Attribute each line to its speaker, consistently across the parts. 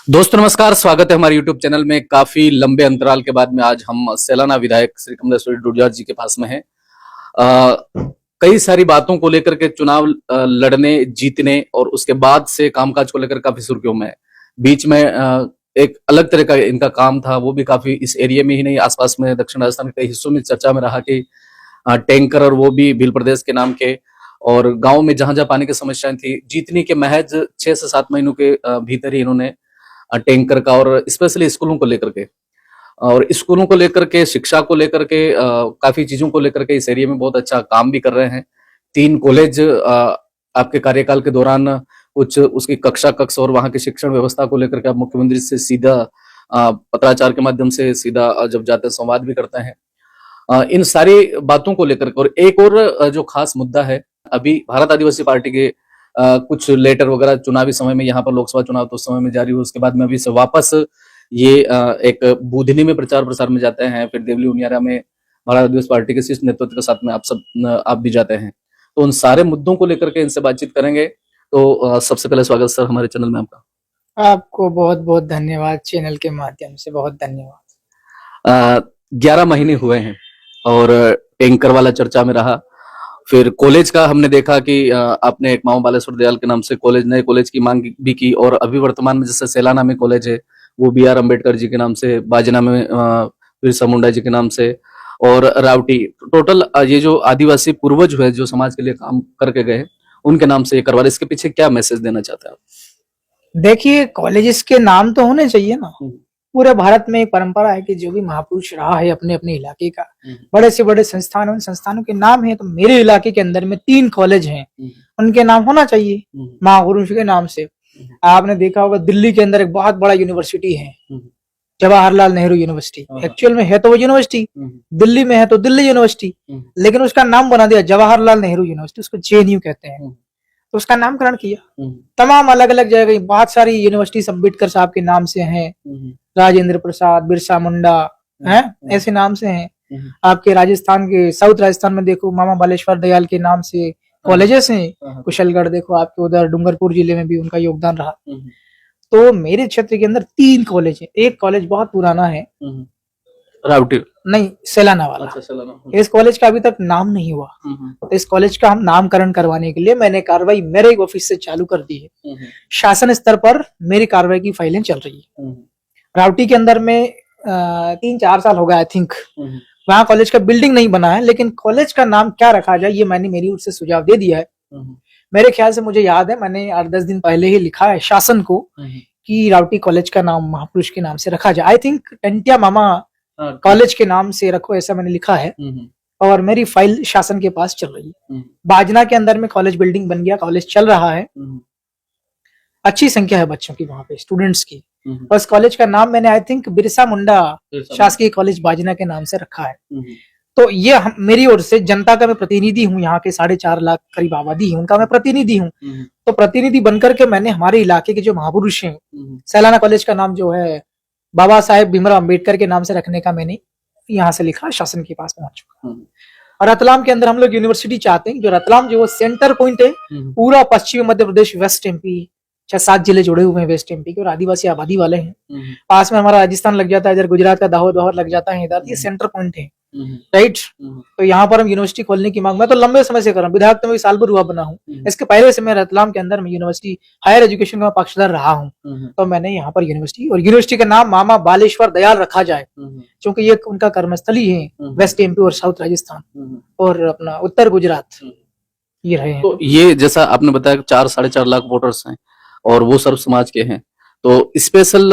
Speaker 1: दोस्तों नमस्कार, स्वागत है हमारे YouTube चैनल में। काफी लंबे अंतराल के बाद में आज हम सैलाना विधायक श्री कमलेश्वर डुडियाल जी के पास में हैं। कई सारी बातों को लेकर के चुनाव लड़ने, जीतने और उसके बाद से कामकाज को लेकर काफी सुर्खियों में है। बीच में एक अलग तरह का इनका काम था, वो भी काफी इस एरिया में ही नहीं, आसपास में दक्षिण राजस्थान के कई हिस्सों में चर्चा में रहा कि टैंकर, और वो भी भील प्रदेश के नाम के, और गांव में जहां जहां पानी की समस्याएं थी, जीतने के महज 6 से 7 महीनों के भीतर ही इन्होंने टैंकर का और स्पेशली स्कूलों को लेकर के, और स्कूलों को लेकर के, शिक्षा को लेकर के, काफी चीजों को लेकर के इस एरिया में बहुत अच्छा काम भी कर रहे हैं। 3 कॉलेज आपके कार्यकाल के दौरान, कुछ उसकी कक्षा कक्ष और वहां की शिक्षण व्यवस्था को लेकर के आप मुख्यमंत्री से सीधा पत्राचार के माध्यम से सीधा जब जाते हैं संवाद भी करते हैं। इन सारी बातों को लेकर, और एक और जो खास मुद्दा है, अभी भारत आदिवासी पार्टी के कुछ लेटर वगैरह चुनावी समय में, यहाँ पर लोकसभा चुनाव तो उस समय में जारी हुआ, उसके बाद में अभी से वापस ये एक बुधनी में प्रचार प्रसार में जाते हैं, फिर देवली उनियारा में भारत आदिवासी पार्टी के शीर्ष नेतृत्व के साथ में आप भी जाते हैं। तो उन सारे मुद्दों को लेकर के इनसे बातचीत करेंगे। तो सबसे पहले स्वागत सर हमारे चैनल में आपका।
Speaker 2: आपको बहुत बहुत धन्यवाद, चैनल के माध्यम से बहुत धन्यवाद।
Speaker 1: 11 महीने हुए हैं और टैंकर वाला चर्चा में रहा। फिर कॉलेज का हमने देखा कि आपने एक मामा बालेश्वर दयाल के नाम से कॉलेज, नए कॉलेज की मांग भी की, और अभी वर्तमान में जैसे सैलाना में कॉलेज है वो BR अम्बेडकर जी के नाम से, बाजना में बिरसा मुंडा जी के नाम से, और रावटी, टोटल ये जो आदिवासी पूर्वज हुए जो समाज के लिए काम करके गए, उनके नाम से ये करवा रहे। इसके पीछे क्या मैसेज देना चाहते हैं आप?
Speaker 2: देखिए, कॉलेजेस के नाम तो होने चाहिए ना। पूरे भारत में एक परंपरा है कि जो भी महापुरुष रहा है अपने अपने इलाके का, बड़े से बड़े संस्थान, उन संस्थानों के नाम है। तो मेरे इलाके के अंदर में 3 कॉलेज हैं, उनके नाम होना चाहिए महापुरुष के नाम से। आपने देखा होगा दिल्ली के अंदर एक बहुत बड़ा यूनिवर्सिटी है, जवाहरलाल नेहरू यूनिवर्सिटी। एक्चुअल में है तो वो यूनिवर्सिटी दिल्ली में है, तो दिल्ली यूनिवर्सिटी, लेकिन उसका नाम बना दिया जवाहरलाल नेहरू यूनिवर्सिटी, उसको JNU कहते हैं। तो उसका नामकरण किया। तमाम अलग अलग जगह बहुत सारी यूनिवर्सिटी अम्बेडकर साहब के नाम से हैं, राजेंद्र प्रसाद, बिरसा मुंडा है, ऐसे नाम से हैं। आपके राजस्थान के, साउथ राजस्थान में देखो मामा बालेश्वर दयाल के नाम से कॉलेजेस हैं। कुशलगढ़ देखो, आपके उधर डूंगरपुर जिले में भी उनका योगदान रहा। तो मेरे क्षेत्र के अंदर 3 कॉलेज है। एक कॉलेज बहुत पुराना है,
Speaker 1: रावटी
Speaker 2: नहीं, सैलाना वाला।
Speaker 1: अच्छा,
Speaker 2: इस कॉलेज का अभी तक नाम नहीं हुआ। तो इस कॉलेज का हम नामकरण करवाने के लिए मैंने कार्रवाई मेरे एक ऑफिस से चालू कर दी है। शासन स्तर पर मेरी कार्रवाई की फाइलें चल रही है। रावटी के अंदर में 3-4 साल हो गया आई थिंक, वहाँ कॉलेज का बिल्डिंग नहीं बना है, लेकिन कॉलेज का नाम क्या रखा जाए ये मैंने मेरी ओर से सुझाव दे दिया है। मेरे ख्याल से, मुझे याद है, मैंने 8-10 दिन पहले ही लिखा है शासन को कि रावटी कॉलेज का नाम महापुरुष के नाम से रखा जाए। I think Tantia mama college के नाम से रखो, ऐसा मैंने लिखा है, और मेरी फाइल शासन के पास चल रही है। बाजना के अंदर में कॉलेज बिल्डिंग बन गया, कॉलेज चल रहा है, अच्छी संख्या है बच्चों की वहां पे, स्टूडेंट्स की। उस कॉलेज का नाम मैंने आई थिंक बिरसा मुंडा शासकीय कॉलेज बाजना के नाम से रखा है। तो ये मेरी ओर से, जनता का मैं प्रतिनिधि हूँ, यहाँ के 4.5 लाख करीब आबादी है, उनका मैं प्रतिनिधि हूँ। तो प्रतिनिधि बनकर के मैंने हमारे इलाके के जो महापुरुष हैं, सैलाना कॉलेज का नाम जो है बाबा साहेब भीमराव अम्बेडकर के नाम से रखने का मैंने यहाँ से लिखा, शासन के पास पहुंच चुका। और रतलाम के अंदर हम लोग यूनिवर्सिटी चाहते हैं, जो रतलाम जो सेंटर पॉइंट है, पूरा पश्चिमी मध्य प्रदेश, वेस्ट MP, 6-7 जिले जुड़े हुए हैं वेस्ट MP के, और आदिवासी आबादी वाले हैं। पास में हमारा राजस्थान लग जाता है, इधर गुजरात का दाहोद वाहोद लग जाता है, इधर ये सेंटर पॉइंट है, राइट। तो यहाँ पर हम यूनिवर्सिटी खोलने की मांग, मैं तो लंबे समय से कर रहा हूँ, विधायक तो मैं साल भर हुआ बना हूँ। इसके पहले से मैं रतलाम के अंदर में यूनिवर्सिटी, हायर एजुकेशन का पक्षधर रहा हूँ। तो मैंने यहाँ पर यूनिवर्सिटी, और यूनिवर्सिटी का नाम मामा बालेश्वर दयाल रखा जाए, क्योंकि ये उनका कर्मस्थली है, वेस्ट MP और साउथ राजस्थान और अपना उत्तर गुजरात ये रहे हैं।
Speaker 1: तो ये जैसा आपने बताया 4-4.5 लाख वोटर्स हैं और वो सर्व समाज के हैं, तो स्पेशल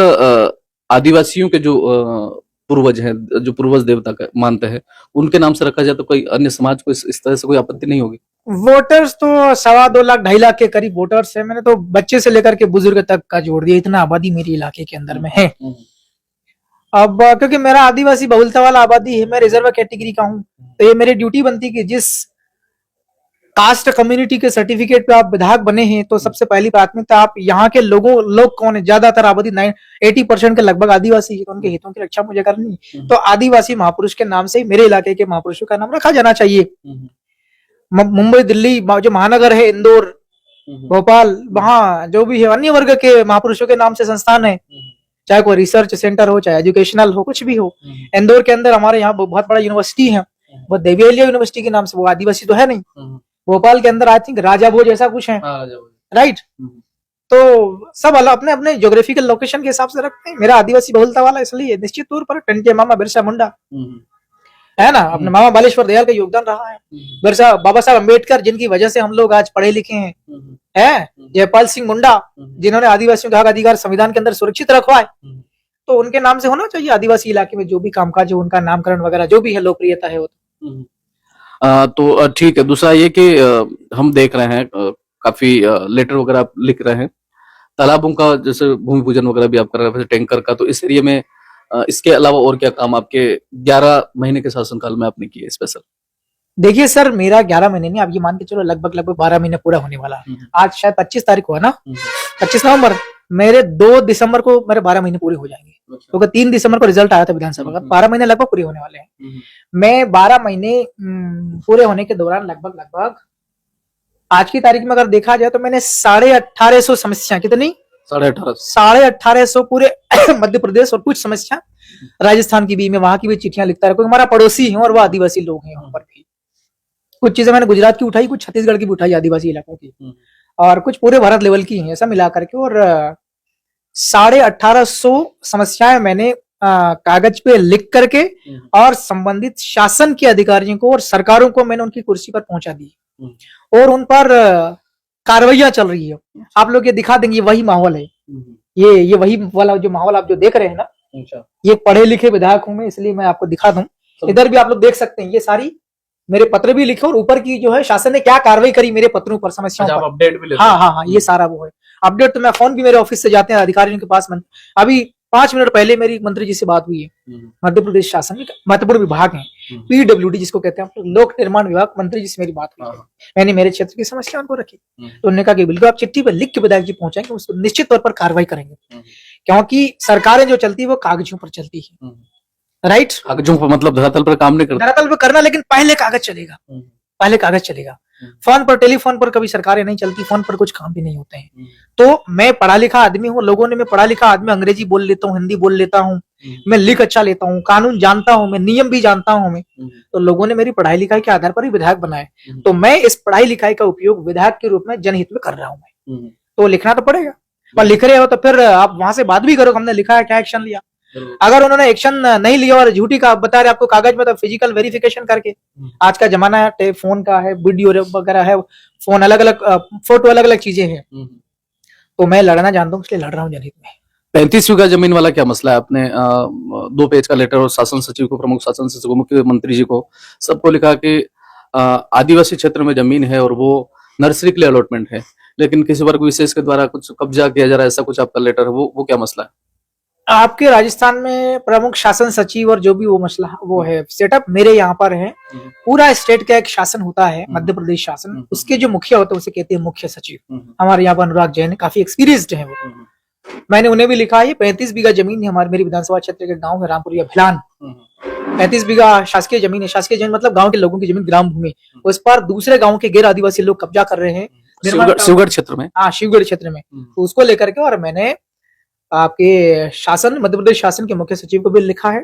Speaker 1: आदिवासियों के जो पूर्वज हैं, जो पूर्वज देवता का मानते हैं, उनके नाम से रखा जाए तो कोई अन्य समाज को इस तरह से कोई आपत्ति नहीं होगी?
Speaker 2: वोटर्स तो 2.25 लाख 2.5 लाख के करीब वोटर्स है। मैंने तो बच्चे से लेकर के बुजुर्ग तक का जोड़ दिया, इतना आबादी मेरे इलाके के अंदर में है। अब क्योंकि मेरा आदिवासी बहुलता वाला आबादी है, मैं रिजर्व कैटेगरी का हूँ, तो ये मेरी ड्यूटी बनती है कि जिस कास्ट कम्युनिटी के सर्टिफिकेट पे आप विधायक बने हैं, तो सबसे पहली प्राथमिकता आप यहाँ के लोग कौन है, ज्यादातर आबादी 80% के लगभग आदिवासी है, तो उनके हितों की रक्षा मुझे करनी है। तो आदिवासी महापुरुष के नाम से मेरे इलाके के महापुरुषों का नाम रखा जाना चाहिए। मुंबई, दिल्ली जो महानगर है, इंदौर, भोपाल, वहाँ जो भी है अन्य वर्ग के महापुरुषों के नाम से संस्थान है, चाहे कोई रिसर्च सेंटर हो, चाहे एजुकेशनल हो, कुछ भी हो। इंदौर के अंदर हमारे यहाँ बहुत बड़ा यूनिवर्सिटी है, वो देवी अहिल्या यूनिवर्सिटी के नाम से, वो आदिवासी तो है नहीं। भोपाल के अंदर आई थिंक राजा भोज ऐसा कुछ है, राइट। तो सब अलग अपने अपने ज्योग्राफिकल लोकेशन के हिसाब से रखते हैं। मेरा आदिवासी बहुलता वाला इसलिए निश्चित तौर पर टंटे मामा बिरसा मुंडा है ना, अपने मामा बालेश्वर दयाल का योगदान रहा है। बिरसा बाबा साहब अम्बेडकर जिनकी वजह से हम लोग आज पढ़े लिखे हैं, जयपाल सिंह मुंडा जिन्होंने आदिवासियों के हक अधिकार संविधान के अंदर सुरक्षित रखवा है, तो उनके नाम से होना चाहिए आदिवासी इलाके में जो भी कामकाज हो, उनका नामकरण वगैरह जो भी है, लोकप्रियता है वो।
Speaker 1: तो ठीक है। दूसरा ये कि हम देख रहे हैं काफी लेटर वगैरह आप लिख रहे हैं, तालाबों का जैसे भूमि पूजन वगैरह भी आप कर रहे हैं, टैंकर का, तो इस एरिया में इसके अलावा और क्या काम आपके 11 महीने के शासनकाल में आपने किए स्पेशल?
Speaker 2: देखिए सर, मेरा 11 महीने नहीं, आप ये मान के चलो लगभग 12 महीने पूरा होने वाला है। आज शायद 25 तारीख को है ना, 25 नवंबर, मेरे 2 दिसंबर को मेरे 12 महीने पूरे हो जाएंगे, क्योंकि 3 दिसंबर को रिजल्ट आया था विधानसभा का। 12 महीने लगभग पूरे होने वाले हैं। मैं 12 महीने पूरे होने के दौरान लगभग आज की तारीख में अगर देखा जाए तो मैंने 1850 समस्या, कितनी 1850 पूरे मध्य प्रदेश और कुछ समस्या राजस्थान की भी, मैं वहां की भी चिट्ठियां लिखता रहा, क्योंकि हमारा पड़ोसी है और वो आदिवासी लोग हैं वहां पर भी। कुछ चीजें मैंने गुजरात की उठाई, कुछ छत्तीसगढ़ की भी उठाई आदिवासी इलाकों की, और कुछ पूरे भारत लेवल की हैं, ऐसा मिला करके। और 1850 समस्याएं मैंने कागज पे लिख करके और संबंधित शासन के अधिकारियों को और सरकारों को मैंने उनकी कुर्सी पर पहुंचा दी, और उन पर कार्रवाइयां चल रही है। आप लोग ये दिखा देंगे, वही माहौल है, ये वही वाला जो माहौल आप जो देख रहे हैं ना, ये पढ़े लिखे विधायक हूं मैं, इसलिए मैं आपको दिखा दूं। इधर भी आप लोग देख सकते हैं, ये सारी मेरे पत्र भी लिखे, और ऊपर की जो है शासन ने क्या कार्रवाई करी मेरे पत्रों पर, समस्याओं पर
Speaker 1: अपडेट भी लेते हैं?
Speaker 2: हाँ, ये सारा वो है अपडेट। तो मैं फोन भी मेरे ऑफिस से जाते हैं अधिकारियों के पास। अभी 5 मिनट पहले मेरी मंत्री जी से बात हुई है, मध्य प्रदेश शासन में महत्वपूर्ण विभाग है, PWD जिसको कहते हैं, लोक निर्माण विभाग, मंत्री जी से मेरी बात हुई है। मैंने मेरे क्षेत्र की समस्या उनको रखी, तो उन्होंने कहा कि बिल्कुल आप चिट्ठी पर लिख के विधायक जी पहुंचाएंगे, उसको निश्चित तौर पर कार्रवाई करेंगे, क्योंकि सरकारें जो चलती है वो कागजों पर चलती है, राइट।
Speaker 1: कागजों पर मतलब धरातल पर काम नहीं करता,
Speaker 2: धरातल पर करना, लेकिन पहले कागज चलेगा, पहले कागज चलेगा। फोन पर, टेलीफोन पर कभी सरकारें नहीं चलती, फोन पर कुछ काम भी नहीं होते हैं। तो मैं पढ़ा लिखा आदमी हूँ, लोगों ने, मैं पढ़ा लिखा आदमी, अंग्रेजी बोल लेता हूँ, हिंदी बोल लेता हूँ, मैं लिख अच्छा लेता हूँ, कानून जानता हूँ मैं, नियम भी जानता हूँ मैं, तो लोगों ने मेरी पढ़ाई लिखाई के आधार पर ही विधायक बनाए, तो मैं इस पढ़ाई लिखाई का उपयोग विधायक के रूप में जनहित में कर रहा हूँ मैं, तो लिखना तो पड़ेगा। और लिख रहे हो तो फिर आप वहां से बात भी करो, हमने लिखा है, क्या एक्शन लिया। अगर उन्होंने एक्शन नहीं लिया और झूठी का बता रहे आपको कागज में, तो फिजिकल वेरिफिकेशन करके, आज का जमाना है, फोन का है, वीडियो वगैरह है, फोन अलग अलग, फोटो अलग अलग चीजें हैं, तो मैं लड़ना जानता हूँ, इसलिए लड़ रहा हूँ जनहित में।
Speaker 1: 35 बीघा जमीन वाला क्या मसला है? आपने 2 पेज का लेटर और शासन सचिव को, प्रमुख शासन सचिव को, मुख्यमंत्री जी को, सबको लिखा कि आदिवासी क्षेत्र में जमीन है और वो नर्सरी के लिए अलॉटमेंट है, लेकिन किसी वर्ग विशेष के द्वारा कुछ कब्जा किया जा रहा है, ऐसा कुछ आपका लेटर है, वो क्या मसला है?
Speaker 2: आपके राजस्थान में प्रमुख शासन सचिव और जो भी वो मसला वो है सेटअप, मेरे यहाँ पर है। पूरा स्टेट का एक शासन होता है, मध्य प्रदेश शासन, उसके जो मुखिया होते हैं उसे कहते हैं मुख्य सचिव। हमारे यहाँ पर अनुराग जैन काफी एक्सपीरियंस्ड है वो, मैंने उन्हें भी लिखा है। ये 35 बीघा जमीन है, हमारे मेरी विधानसभा क्षेत्र के गाँव है रामपुरिया भिलान, 35 बीघा शासकीय जमीन है। शासकीय जमीन मतलब गाँव के लोगों की जमीन, ग्राम भूमि, उस पर दूसरे गाँव के गैर आदिवासी लोग कब्जा कर रहे हैं,
Speaker 1: शिवगढ़ क्षेत्र में।
Speaker 2: हाँ, शिवगढ़ क्षेत्र में, तो उसको लेकर के, और मैंने आपके शासन, मध्य प्रदेश शासन के मुख्य सचिव को भी लिखा है,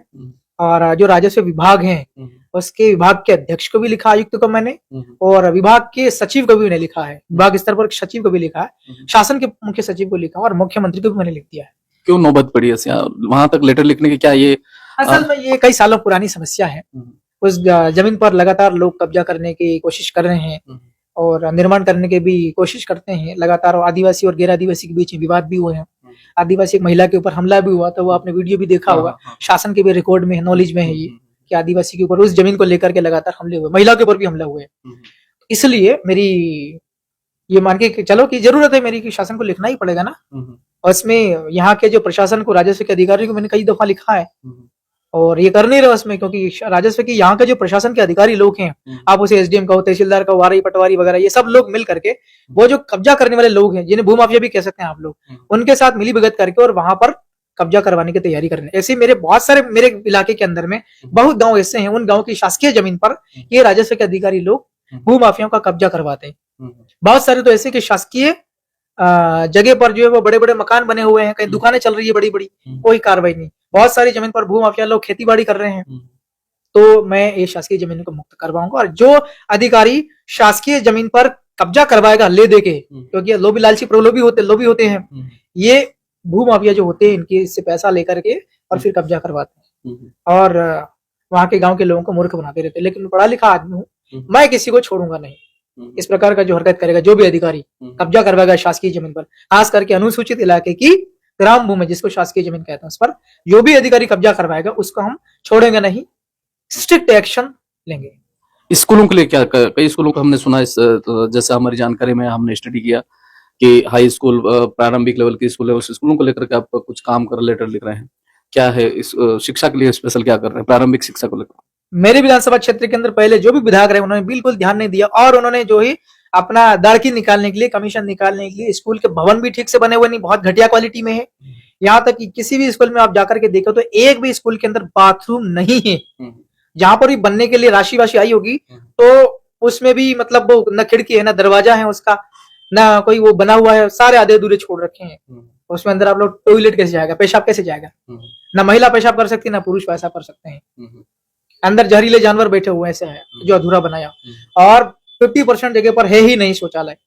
Speaker 2: और जो राजस्व विभाग है उसके विभाग के अध्यक्ष को भी लिखा, आयुक्त को मैंने, और विभाग के सचिव को भी मैंने लिखा है, विभाग स्तर पर सचिव को भी लिखा है, शासन के मुख्य सचिव को लिखा, और मुख्यमंत्री को भी मैंने लिख दिया है।
Speaker 1: क्यों नौबत पड़ी है वहां तक लेटर लिखने की? क्या ये
Speaker 2: असल में ये कई सालों पुरानी समस्या है, उस जमीन पर लगातार लोग कब्जा करने की कोशिश कर रहे हैं और निर्माण करने की भी कोशिश करते हैं लगातार, आदिवासी और गैर आदिवासी के बीच में विवाद भी हुए हैं, आदिवासी एक महिला के ऊपर हमला भी हुआ था, वो आपने वीडियो भी देखा होगा, शासन के भी रिकॉर्ड में है, नॉलेज में है ये, कि आदिवासी के ऊपर उस जमीन को लेकर के लगातार हमले हुए, महिला के ऊपर भी हमला हुए। इसलिए मेरी ये मान के चलो कि जरूरत है मेरी कि शासन को लिखना ही पड़ेगा ना, और इसमें यहाँ के जो प्रशासन को, राजस्व के अधिकारी को मैंने कई दफा लिखा है, और ये कर नहीं रहा उसमें, क्योंकि राजस्व के यहाँ के जो प्रशासन के अधिकारी लोग हैं, आप उसे SDM कहो, तहसीलदार कहो, वारई पटवारी वगैरह, ये सब लोग मिल करके, वो जो कब्जा करने वाले लोग हैं, जिन्हें भूमाफिया भी कह सकते हैं आप लोग, उनके साथ मिली भगत करके और वहां पर कब्जा करवाने की तैयारी कर रहे हैं। ऐसे मेरे बहुत सारे, मेरे इलाके के अंदर में बहुत गाँव ऐसे हैं, उन गाँव की शासकीय जमीन पर ये राजस्व के अधिकारी लोग भूमाफियाओं का कब्जा करवाते हैं, बहुत सारे तो ऐसे कि शासकीय जगह पर जो है वो बड़े बड़े मकान बने हुए हैं, कहीं दुकानें चल रही है बड़ी बड़ी, कोई कार्रवाई नहीं। बहुत सारी जमीन पर भू माफिया लोग खेती बाड़ी कर रहे हैं, तो मैं ये शासकीय जमीन को मुक्त करवाऊंगा। और जो अधिकारी शासकीय जमीन पर कब्जा करवाएगा ले दे के, क्योंकि लोभी लालची प्रलोभी लोभी होते हैं, ये भू माफिया जो होते हैं इनके इससे पैसा लेकर के और फिर कब्जा करवाते हैं और वहां के गांव के लोगों को मूर्ख बनाते रहते हैं। लेकिन पढ़ा लिखा आदमी हूँ, मैं किसी को छोड़ूंगा नहीं। इस प्रकार का जो हरकत करेगा, जो भी अधिकारी कब्जा करवाएगा शासकीय जमीन पर, खास करके अनुसूचित इलाके की ग्राम भूमि जिसको शासकीय जमीन कहते हैं, उस पर जो भी अधिकारी कब्जा करवाएगा उसको हम छोड़ेंगे नहीं, स्ट्रिक्ट एक्शन लेंगे।
Speaker 1: स्कूलों के लिए क्या, कई स्कूलों को हमने सुना, इस जैसे हमारी जानकारी में हमने स्टडी किया कि हाई स्कूल, प्रारंभिक लेवल के स्कूल है, उस स्कूलों को लेकर के आप कुछ काम कर लेटर लिख रहे हैं, क्या है इस शिक्षा के लिए स्पेशल क्या कर रहे हैं प्रारंभिक शिक्षा को लेकर?
Speaker 2: मेरे विधानसभा क्षेत्र के अंदर पहले जो भी विधायक रहे उन्होंने बिल्कुल ध्यान नहीं दिया, और उन्होंने जो ही अपना दाड़की निकालने के लिए, कमीशन निकालने के लिए, स्कूल के भवन भी ठीक से बने हुए नहीं, बहुत घटिया क्वालिटी में है। यहाँ तक कि किसी भी स्कूल में आप जाकर के देखो तो एक भी स्कूल के अंदर बाथरूम नहीं है। जहां पर भी बनने के लिए राशि वाशी आई होगी तो उसमें भी मतलब वो न खिड़की है, न दरवाजा है उसका, ना कोई वो बना हुआ है, सारे आधे अधूरे छोड़ रखे हैं। उसमें अंदर आप लोग टॉयलेट कैसे जाएगा, पेशाब कैसे जाएगा? ना महिला पेशाब कर सकती, ना पुरुष पेशाब कर सकते हैं। अंदर जहरीले जानवर बैठे हुए ऐसे है जो अधूरा बनाया, और 50% जगह पर है ही नहीं शौचालय,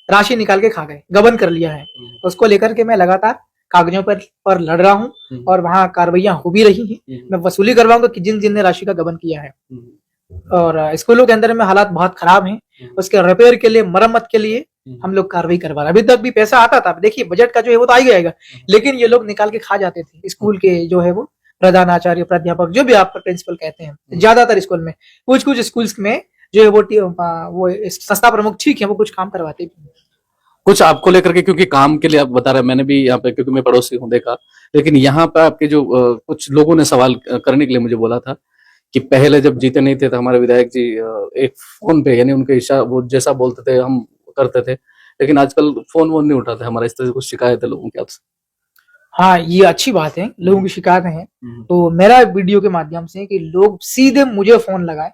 Speaker 2: राशि निकाल के खा गए, गबन कर लिया है। तो उसको लेकर के मैं लगातार कागजों पर लड़ रहा हूँ और वहां कार्रवाइयां हो भी रही हैं। मैं वसूली करवाऊंगा कि जिन जिन ने राशि का गबन किया है। और स्कूलों के अंदर में हालात बहुत खराब हैं, उसके रिपेयर के लिए, मरम्मत के लिए हम लोग कार्रवाई करवा रहे हैं। अभी तक भी पैसा आता था, देखिए बजट का जो है वो तो आ ही जाएगा, लेकिन ये लोग निकाल के खा जाते थे। स्कूल के जो है वो प्रधानाचार्य, प्राध्यापक, जो भी आप प्रिंसिपल कहते हैं, ज्यादातर स्कूल में, कुछ कुछ स्कूल्स में जो है वो संस्था प्रमुख ठीक है, वो कुछ काम करवाते भी।
Speaker 1: कुछ आपको लेकर के, क्योंकि काम के लिए आप बता रहे हैं, मैंने भी यहाँ पे, क्योंकि मैं पड़ोसी हूँ, देखा, लेकिन यहाँ पे आपके जो कुछ लोगों ने सवाल करने के लिए मुझे बोला था कि पहले जब जीते नहीं थे तो हमारे विधायक जी एक फोन पे, यानी उनके इशारा, वो जैसा बोलते थे हम करते थे, लेकिन आजकल फोन वोन नहीं उठाते हमारा। इस तरह से कुछ शिकायत है लोगों की आपसे?
Speaker 2: हाँ, ये अच्छी बात है, लोगों की शिकायत है। तो मेरा वीडियो के माध्यम से कि लोग सीधे मुझे फोन लगाए।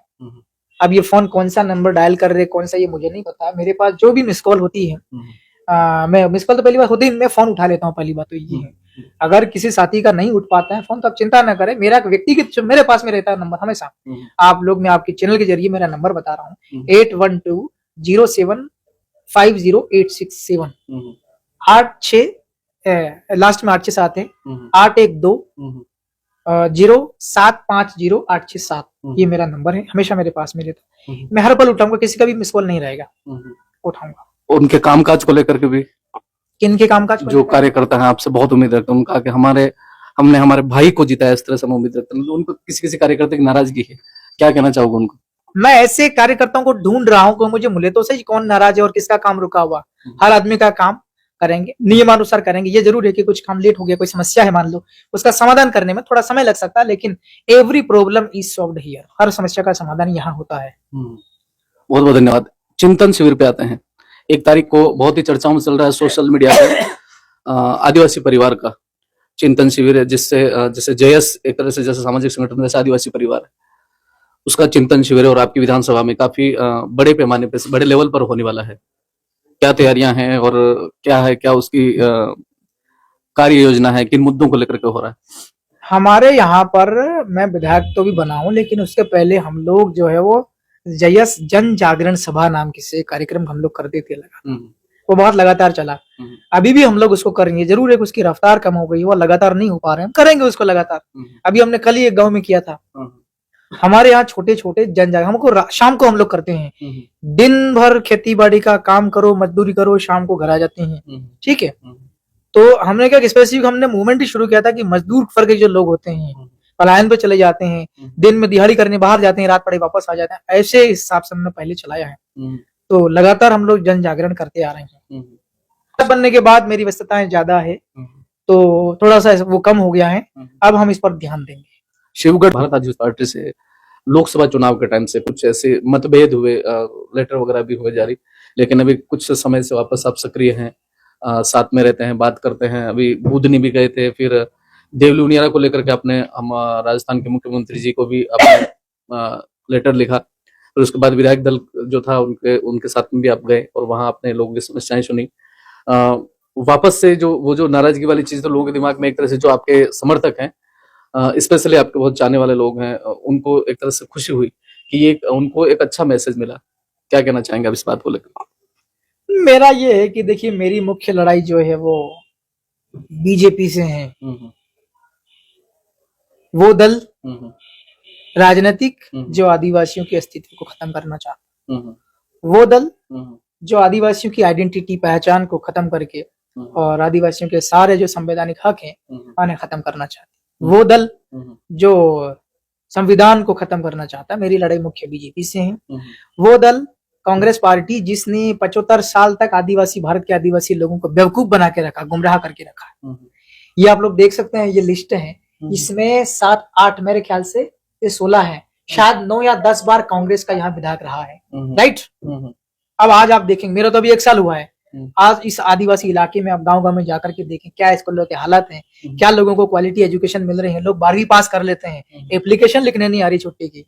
Speaker 2: अब ये फोन कौन सा नंबर डायल कर रहे, कौन सा, ये मुझे नहीं पता। मेरे पास जो भी मिस कॉल होती है, मैं मिस कॉल तो पहली बात होती है, मैं फोन उठा लेता हूँ, पहली बात तो ये है। अगर किसी साथी का नहीं उठ पाता है फोन तो आप चिंता ना करें, मेरा व्यक्तिगत मेरे पास में रहता है नंबर हमेशा। आप लोग, मैं आपके चैनल के जरिए मेरा नंबर बता रहा हूँ, 8120750867, 86 लास्ट में 86 आते हैं, 81207508667, ये मेरा नंबर है, हमेशा मेरे पास में रहता है। मैं हर पल उठाऊंगा, किसी का भी मिस कॉल नहीं रहेगा, उठाऊंगा।
Speaker 1: उनके कामकाज को लेकर के भी,
Speaker 2: किनके कामकाज?
Speaker 1: जो कार्यकर्ता हैं आपसे बहुत उम्मीद रखते हैं, उनका कि हमने हमारे भाई को जिताया, इस तरह से हम उम्मीद रखते हैं, उनको किसी किसी कार्यकर्ता की नाराजगी है, क्या कहना चाहोगे उनको?
Speaker 2: मैं ऐसे कार्यकर्ताओं को ढूंढ रहा हूँ, मुझे मिले तो सही कौन नाराज है और किसका काम रुका हुआ। हर आदमी का काम करेंगे, नियमानुसार करेंगे। ये जरूर है कि कुछ काम लेट हो गया, कोई समस्या है मान लो, उसका समाधान करने में थोड़ा समय लग सकता है, लेकिन every problem is solved here, हर समस्या का समाधान यहाँ होता है।
Speaker 1: बहुत बहुत धन्यवाद। चिंतन शिविर पे आते हैं। 1 तारीख को बहुत ही चर्चाओं में चल रहा है सोशल मीडिया पे, आदिवासी परिवार का चिंतन शिविर है, जिससे जैसे JS एक तरह से जैसे सामाजिक संगठन जैसे आदिवासी परिवार है, उसका चिंतन शिविर है, और आपकी विधानसभा में काफी बड़े पैमाने पे, बड़े लेवल पर होने वाला है। क्या तैयारियां हैं और क्या उसकी कार्य योजना है, किन मुद्दों को लेकर के हो रहा है?
Speaker 2: हमारे यहाँ पर, मैं विधायक तो भी बना हूं, लेकिन उसके पहले हम लोग जो है वो JS जन जागरण सभा नाम की से कार्यक्रम हम लोग करते थे लगातार, वो बहुत लगातार चला। अभी भी हम लोग उसको करेंगे, जरूर है कि उसकी रफ्तार कम हो गई, वो लगातार नहीं हो पा रहे हैं, करेंगे उसको लगातार। अभी हमने कल ही एक गांव में किया था। हमारे यहाँ छोटे छोटे जनजागरण, हमको शाम को हम लोग करते हैं, दिन भर खेती बाड़ी का काम करो, मजदूरी करो, शाम को घर आ जाते हैं, ठीक है। तो हमने क्या स्पेसिफिक हमने मूवमेंट ही शुरू किया था कि मजदूर वर्ग के जो लोग होते हैं पलायन पे चले जाते हैं, दिन में दिहाड़ी करने बाहर जाते हैं, रात पड़े वापस आ जाते हैं, ऐसे हिसाब से हमने पहले चलाया है। तो लगातार हम लोग जन जागरण करते आ रहे हैं। बनने के बाद मेरी व्यस्तताएं ज्यादा है, तो थोड़ा सा वो कम हो गया है, अब हम इस पर ध्यान देंगे।
Speaker 1: शिवगढ़ भारत आदिवासी पार्टी से लोकसभा चुनाव के टाइम से कुछ ऐसे मतभेद हुए, लेटर वगैरह भी हुए जारी, लेकिन अभी कुछ समय से वापस आप सक्रिय हैं, साथ में रहते हैं, बात करते हैं। अभी बुधनी भी गए थे, फिर देवलुनियारा को लेकर के आपने हम राजस्थान के मुख्यमंत्री जी को भी अपने लेटर लिखा। फिर उसके बाद विधायक दल जो था उनके साथ में भी आप गए और वहां अपने लोगों की समस्याएं सुनी। वापस से जो वो जो नाराजगी वाली चीज तो लोगों के दिमाग में एक तरह से जो आपके समर्थक हैं, स्पेशली आपके बहुत चाहने वाले लोग हैं, उनको एक तरह से खुशी हुई कि ये उनको एक अच्छा मैसेज मिला। क्या कहना चाहेंगे आप इस बात को लेकर?
Speaker 2: मेरा ये है कि देखिए, मेरी मुख्य लड़ाई जो है वो बीजेपी से है। वो दल राजनीतिक जो आदिवासियों के अस्तित्व को खत्म करना चाहता, वो दल जो आदिवासियों की आइडेंटिटी, पहचान को खत्म करके और आदिवासियों के सारे जो संवैधानिक हक हैं उन्हें खत्म करना चाहती, वो दल जो संविधान को खत्म करना चाहता। मेरी लड़ाई मुख्य बीजेपी से है। वो दल कांग्रेस पार्टी जिसने 75 साल तक आदिवासी, भारत के आदिवासी लोगों को बेवकूफ बना के रखा, गुमराह करके रखा है। ये आप लोग देख सकते हैं, ये लिस्ट है, इसमें 7-8 मेरे ख्याल से ये 16 है, शायद 9 या 10 बार कांग्रेस का यहाँ विधायक रहा है, राइट। अब आज आप देखेंगे, मेरा तो अभी 1 साल हुआ है, आज इस आदिवासी इलाके में आप गांव-गांव में जाकर के देखें क्या स्कूलों के हालात हैं, क्या लोगों को क्वालिटी एजुकेशन मिल रही है। लोग 12वीं पास कर लेते हैं, एप्लीकेशन लिखने नहीं आ रही छुट्टी की,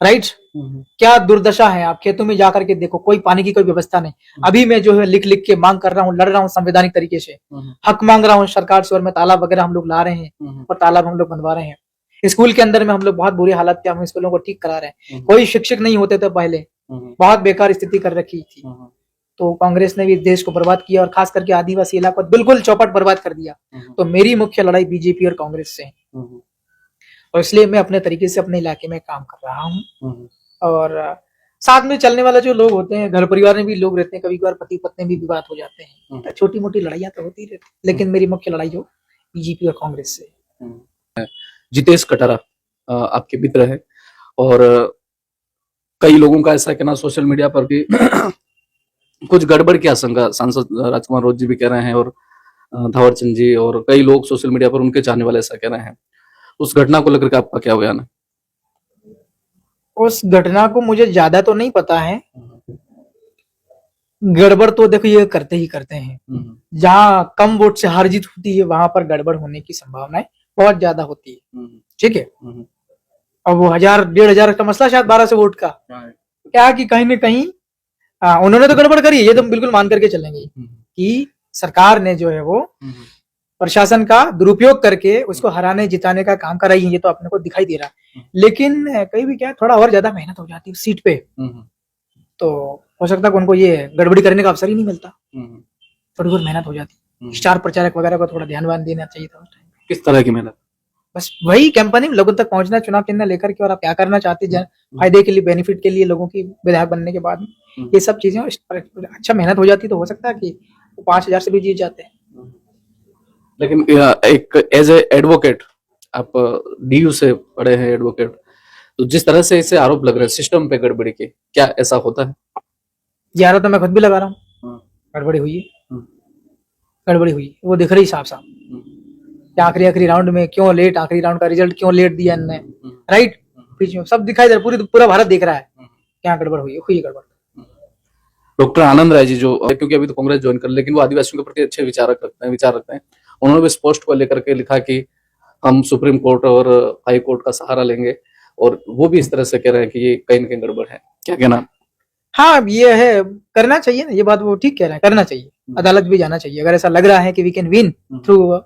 Speaker 2: राइट। क्या दुर्दशा है, आप खेतों में जाकर के देखो, कोई पानी की कोई व्यवस्था नहीं। अभी मैं जो है लिख लिख के मांग कर रहा हूँ, लड़ रहा हूँ संवैधानिक तरीके से, हक मांग रहा हूँ सरकार से, और में तालाब वगैरह हम लोग ला रहे हैं और तालाब हम लोग बनवा रहे हैं। स्कूल के अंदर में हम लोग बहुत बुरी हालत थी, हम स्कूलों को ठीक करा रहे हैं। कोई शिक्षक नहीं होते थे पहले, बहुत बेकार स्थिति कर रखी थी। तो कांग्रेस ने भी देश को बर्बाद किया और खास करके आदिवासी इलाकों को बिल्कुल चौपट बर्बाद कर दिया। तो मेरी मुख्य लड़ाई बीजेपी और कांग्रेस से है, और इसलिए मैं अपने तरीके से अपने इलाके में काम कर रहा हूँ। और साथ में चलने वाले जो लोग होते हैं, घर परिवार में भी लोग रहते हैं, कभी कभार पति पत्नी भी विवाद हो जाते हैं, छोटी मोटी लड़ाइयां तो होती रहती, लेकिन मेरी मुख्य लड़ाई जो बीजेपी और कांग्रेस से है।
Speaker 1: जितेश कटारा आपके मित्र है, और कई लोगों का ऐसा कहना सोशल मीडिया पर भी कुछ गड़बड़ की आशंका सांसद राजकुमार रोज जी भी कह रहे हैं, और धावरचंद जी और कई लोग सोशल मीडिया पर उनके चाहने वाले ऐसा कह रहे हैं। उस घटना को लेकर के आपका क्या बयान है?
Speaker 2: उस घटना को मुझे ज्यादा तो नहीं पता है, गड़बड़ तो देखो ये करते ही करते हैं। जहां कम वोट से हार जीत होती है वहां पर गड़बड़ होने की संभावनाएं बहुत ज्यादा होती है, ठीक है। अब वो 1000-1500 का मसला, शायद 1200 वोट का, क्या कि कहीं ना कहीं उन्होंने तो गड़बड़ करी है, ये तो बिल्कुल मान करके चलेंगे कि सरकार ने जो है वो प्रशासन का दुरुपयोग करके उसको हराने जिताने का काम कराई है, ये तो अपने को दिखाई दे रहा है। लेकिन कहीं भी क्या थोड़ा और ज्यादा मेहनत हो जाती है सीट पे, तो हो सकता है उनको ये गड़बड़ी करने का अवसर ही नहीं मिलता, थोड़ी बहुत मेहनत हो जाती। स्टार प्रचारक वगैरह को थोड़ा ध्यान देना चाहिए था उस टाइम।
Speaker 1: किस तरह की मेहनत? बस
Speaker 2: वही कैंपेनिंग, लोगों तक पहुंचना, चुनाव चिन्ह लेकर के, और आप क्या करना चाहते हैं फायदे के लिए, बेनिफिट के लिए लोगों की विधायक बनने के बाद, ये सब चीजें अच्छा मेहनत हो जाती तो हो सकता है कि 5000 से भी जीत जाते हैं।
Speaker 1: लेकिन एक एज ए एडवोकेट, आप डीयू से पढ़े हैं एडवोकेट, तो जिस तरह से इसे आरोप लग रहे हैं सिस्टम पे गड़बड़ी के, क्या ऐसा होता है?
Speaker 2: यार तो मैं खुद भी लगा रहा हूँ, गड़बड़ी हुई है, गड़बड़ी हुई, वो दिख रही साफ साफ। आखिरी राउंड में क्यों लेट, आखिरी राउंड का रिजल्ट क्यों लेट दिया इनने, राइट, बीच में सब दिखाई दे रहा, पूरा भारत देख रहा है क्या गड़बड़ हुई गड़बड़।
Speaker 1: डॉक्टर आनंद राय जी जो, क्योंकि अभी तो कांग्रेस ज्वाइन कर, लेकिन वो आदिवासियों के प्रति अच्छे विचार रखते हैं, उन्होंने भी पोस्ट को लेकर के लिखा कि हम सुप्रीम कोर्ट और हाई कोर्ट का सहारा लेंगे, और वो भी इस तरह से कह रहे हैं कि ये कहीं न कहीं गड़बड़ है। क्या कहना?
Speaker 2: हाँ, ये है, करना चाहिए ना, ये बात वो ठीक कह रहे हैं, करना चाहिए, अदालत भी जाना चाहिए। अगर ऐसा लग रहा है कि we can win through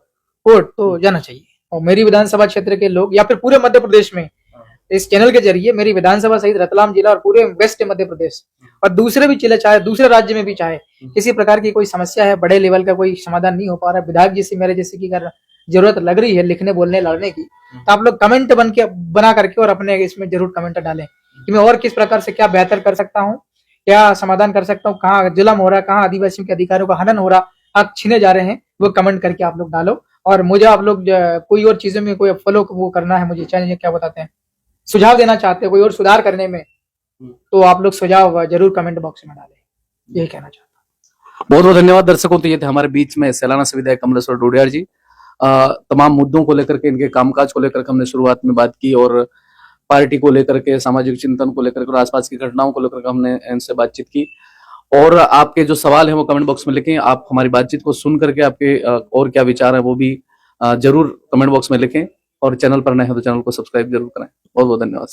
Speaker 2: court तो जाना चाहिए। और मेरी विधानसभा क्षेत्र के लोग, या फिर पूरे मध्य प्रदेश में, इस चैनल के जरिए मेरी विधानसभा सहित रतलाम जिला और पूरे वेस्ट मध्य प्रदेश और दूसरे भी जिले, चाहे दूसरे राज्य में भी, चाहे किसी प्रकार की कोई समस्या है, बड़े लेवल का कोई समाधान नहीं हो पा रहा है, विधायक जी से मेरे जैसे की जरूरत लग रही है लिखने बोलने लड़ने की, तो आप लोग कमेंट बना करके और अपने इसमें जरूर कमेंट डालें कि मैं और किस प्रकार से क्या बेहतर कर सकता हूँ, क्या समाधान कर सकता हूँ, कहाँ जुल्म हो रहा है, कहाँ आदिवासियों के अधिकारों का हनन हो रहा, हक छीने जा रहे हैं, वो कमेंट करके आप लोग डालो। और मुझे आप लोग कोई और चीजों में कोई फॉलो वो करना है, मुझे चाहिए, क्या बताते हैं, सुझाव देना चाहते हैं कोई और सुधार करने में, तो आप लोग सुझाव जरूर कमेंट बॉक्स में डालें, यही कहना चाहता हूँ।
Speaker 1: बहुत बहुत धन्यवाद दर्शकों। तो ये थे हमारे बीच में सैलाना से विधायक कमलेश्वर डोडियार जी। तमाम मुद्दों को लेकर के, इनके कामकाज को लेकर के हमने शुरुआत में बात की, और पार्टी को लेकर के, सामाजिक चिंतन को लेकर के, और आसपास की घटनाओं को लेकर के हमने इनसे बातचीत की। और आपके जो सवाल है वो कमेंट बॉक्स में लिखें। आप हमारी बातचीत को सुन करके आपके और क्या विचार है वो भी जरूर कमेंट बॉक्स में लिखें, और चैनल पर नए हैं तो चैनल को सब्सक्राइब जरूर करें। बहुत बहुत धन्यवाद।